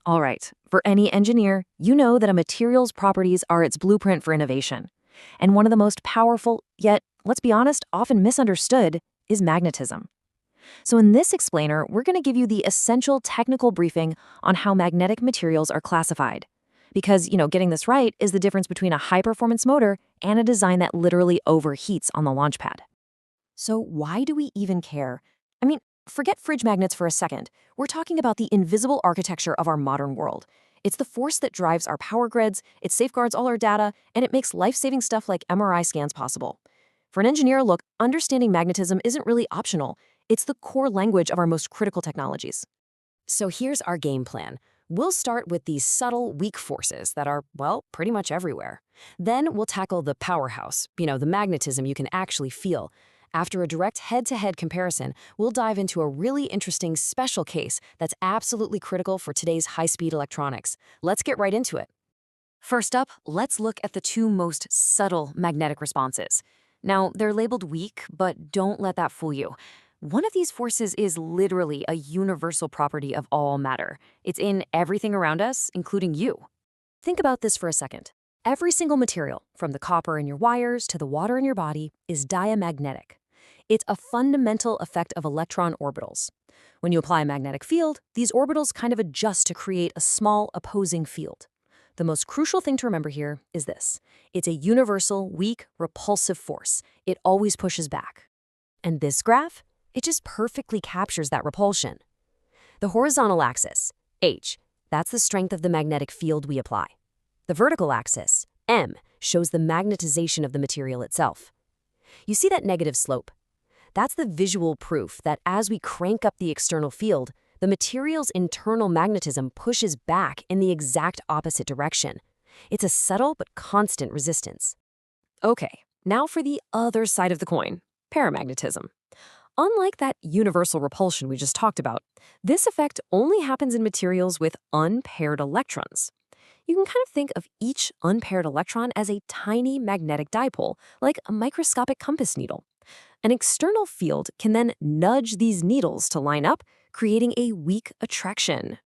All right, for any engineer, you know that a material's properties are its blueprint for innovation. And one of the most powerful, yet, let's be honest, often misunderstood, is magnetism. So in this explainer, we're going to give you the essential technical briefing on how magnetic materials are classified. Because, getting this right is the difference between a high-performance motor and a design that literally overheats on the launch pad. So why do we even care? I mean, forget fridge magnets for a second. We're talking about the invisible architecture of our modern world. It's the force that drives our power grids, it safeguards all our data, and it makes life-saving stuff like MRI scans possible. For an engineer, look, understanding magnetism isn't really optional. It's the core language of our most critical technologies. So here's our game plan. We'll start with these subtle, weak forces that are, well, pretty much everywhere. Then we'll tackle the powerhouse, the magnetism you can actually feel. After a direct head-to-head comparison, we'll dive into a really interesting special case that's absolutely critical for today's high-speed electronics. Let's get right into it. First up, let's look at the two most subtle magnetic responses. Now, they're labeled weak, but don't let that fool you. One of these forces is literally a universal property of all matter. It's in everything around us, including you. Think about this for a second. Every single material, from the copper in your wires to the water in your body, is diamagnetic. It's a fundamental effect of electron orbitals. When you apply a magnetic field, these orbitals kind of adjust to create a small opposing field. The most crucial thing to remember here is this. It's a universal, weak, repulsive force. It always pushes back. And this graph? It just perfectly captures that repulsion. The horizontal axis, H, that's the strength of the magnetic field we apply. The vertical axis, M, shows the magnetization of the material itself. You see that negative slope? That's the visual proof that as we crank up the external field, the material's internal magnetism pushes back in the exact opposite direction. It's a subtle but constant resistance. Okay, now for the other side of the coin, paramagnetism. Unlike that universal repulsion we just talked about, this effect only happens in materials with unpaired electrons. You can kind of think of each unpaired electron as a tiny magnetic dipole, like a microscopic compass needle. An external field can then nudge these needles to line up, creating a weak attraction.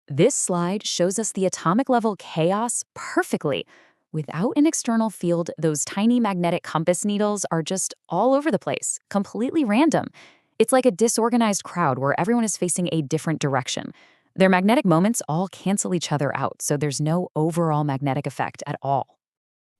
This slide shows us the atomic level chaos perfectly. Without an external field, those tiny magnetic compass needles are just all over the place, completely random. It's like a disorganized crowd where everyone is facing a different direction. Their magnetic moments all cancel each other out, so there's no overall magnetic effect at all.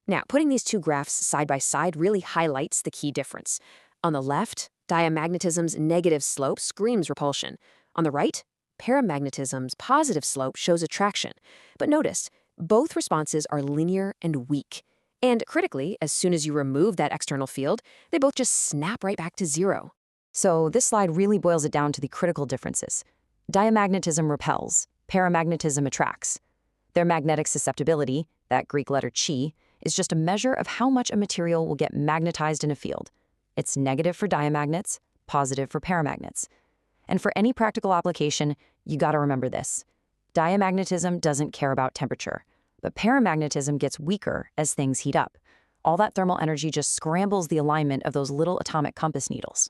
Now, putting these two graphs side by side really highlights the key difference. On the left, diamagnetism's negative slope screams repulsion. On the right, paramagnetism's positive slope shows attraction. But notice, both responses are linear and weak. And critically, as soon as you remove that external field, they both just snap right back to zero. So this slide really boils it down to the critical differences. Diamagnetism repels, paramagnetism attracts. Their magnetic susceptibility, that Greek letter chi, is just a measure of how much a material will get magnetized in a field. It's negative for diamagnets, positive for paramagnets. And for any practical application, you gotta remember this. Diamagnetism doesn't care about temperature, but paramagnetism gets weaker as things heat up. All that thermal energy just scrambles the alignment of those little atomic compass needles.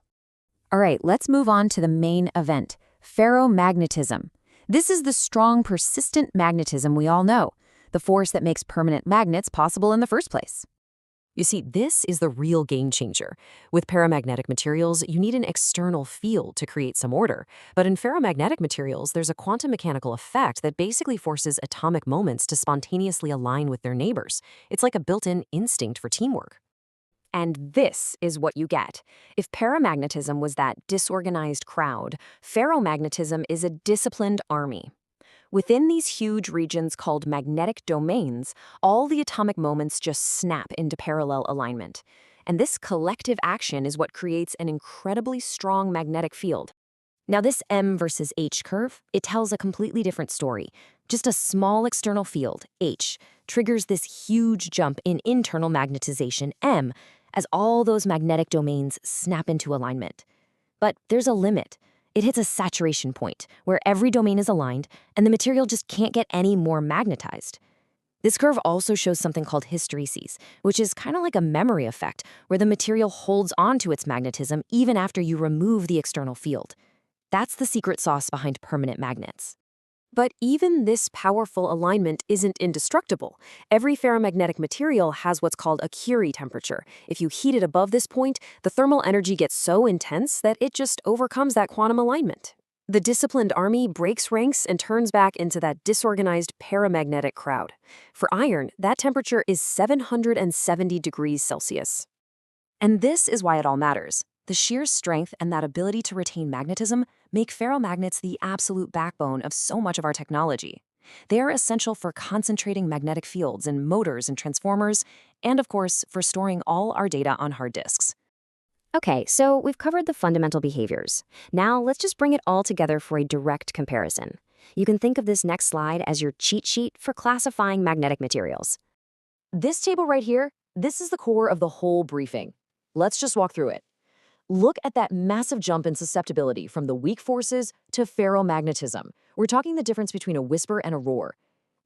All right, let's move on to the main event, ferromagnetism. This is the strong, persistent magnetism we all know, the force that makes permanent magnets possible in the first place. You see, this is the real game changer. With paramagnetic materials, you need an external field to create some order. But in ferromagnetic materials, there's a quantum mechanical effect that basically forces atomic moments to spontaneously align with their neighbors. It's like a built-in instinct for teamwork. And this is what you get. If paramagnetism was that disorganized crowd, ferromagnetism is a disciplined army. Within these huge regions called magnetic domains, all the atomic moments just snap into parallel alignment. And this collective action is what creates an incredibly strong magnetic field. Now this M versus H curve, it tells a completely different story. Just a small external field, H, triggers this huge jump in internal magnetization, M, as all those magnetic domains snap into alignment. But there's a limit. It hits a saturation point where every domain is aligned and the material just can't get any more magnetized. This curve also shows something called hysteresis, which is kind of like a memory effect where the material holds onto its magnetism even after you remove the external field. That's the secret sauce behind permanent magnets. But even this powerful alignment isn't indestructible. Every ferromagnetic material has what's called a Curie temperature. If you heat it above this point, the thermal energy gets so intense that it just overcomes that quantum alignment. The disciplined army breaks ranks and turns back into that disorganized paramagnetic crowd. For iron, that temperature is 770 degrees Celsius. And this is why it all matters. The sheer strength and that ability to retain magnetism make ferromagnets the absolute backbone of so much of our technology. They are essential for concentrating magnetic fields in motors and transformers, and of course, for storing all our data on hard disks. Okay, so we've covered the fundamental behaviors. Now let's just bring it all together for a direct comparison. You can think of this next slide as your cheat sheet for classifying magnetic materials. This table right here, this is the core of the whole briefing. Let's just walk through it. Look at that massive jump in susceptibility from the weak forces to ferromagnetism. We're talking the difference between a whisper and a roar.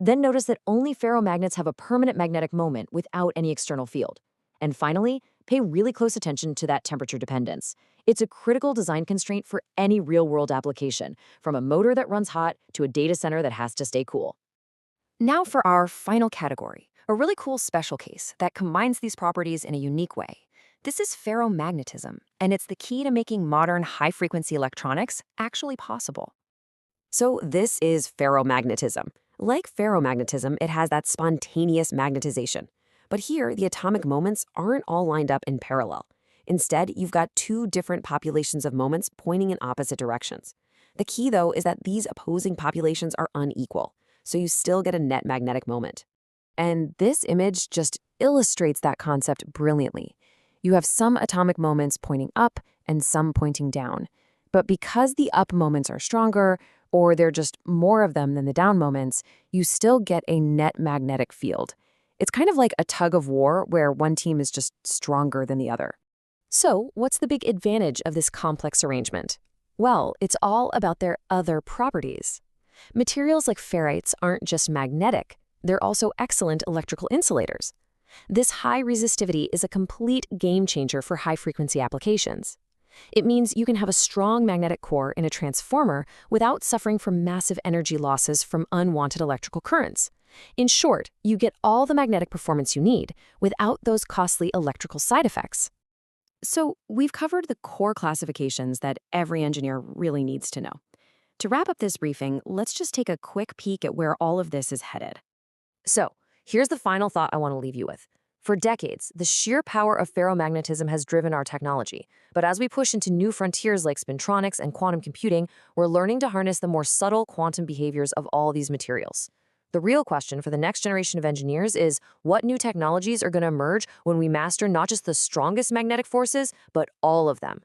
Then notice that only ferromagnets have a permanent magnetic moment without any external field. And finally, pay really close attention to that temperature dependence. It's a critical design constraint for any real-world application, from a motor that runs hot to a data center that has to stay cool. Now for our final category, a really cool special case that combines these properties in a unique way. This is ferromagnetism, and it's the key to making modern high-frequency electronics actually possible. So this is ferromagnetism. Like ferromagnetism, it has that spontaneous magnetization. But here, the atomic moments aren't all lined up in parallel. Instead, you've got two different populations of moments pointing in opposite directions. The key, though, is that these opposing populations are unequal, so you still get a net magnetic moment. And this image just illustrates that concept brilliantly. You have some atomic moments pointing up and some pointing down. But because the up moments are stronger, or there are just more of them than the down moments, you still get a net magnetic field. It's kind of like a tug of war where one team is just stronger than the other. So, what's the big advantage of this complex arrangement? Well, it's all about their other properties. Materials like ferrites aren't just magnetic, they're also excellent electrical insulators. This high resistivity is a complete game changer for high-frequency applications. It means you can have a strong magnetic core in a transformer without suffering from massive energy losses from unwanted electrical currents. In short, you get all the magnetic performance you need without those costly electrical side effects. So, we've covered the core classifications that every engineer really needs to know. To wrap up this briefing, let's just take a quick peek at where all of this is headed. So, here's the final thought I want to leave you with. For decades, the sheer power of ferromagnetism has driven our technology. But as we push into new frontiers like spintronics and quantum computing, we're learning to harness the more subtle quantum behaviors of all these materials. The real question for the next generation of engineers is what new technologies are going to emerge when we master not just the strongest magnetic forces, but all of them.